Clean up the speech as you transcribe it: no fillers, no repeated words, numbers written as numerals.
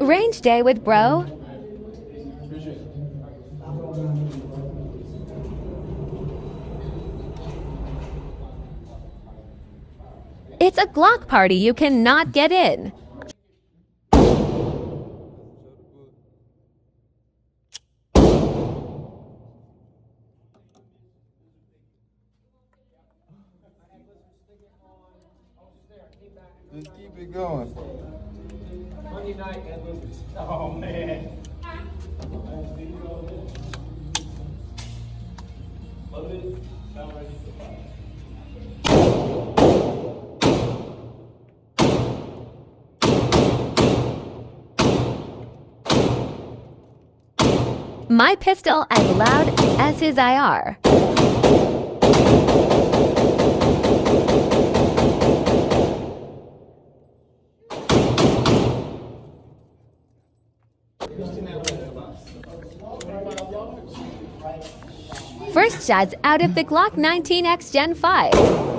Range day with bro. It's a Glock party, you cannot get in. Just keep it going. Monday night, oh man. My pistol as loud as his IR. First shots out of the Glock 19X Gen 5.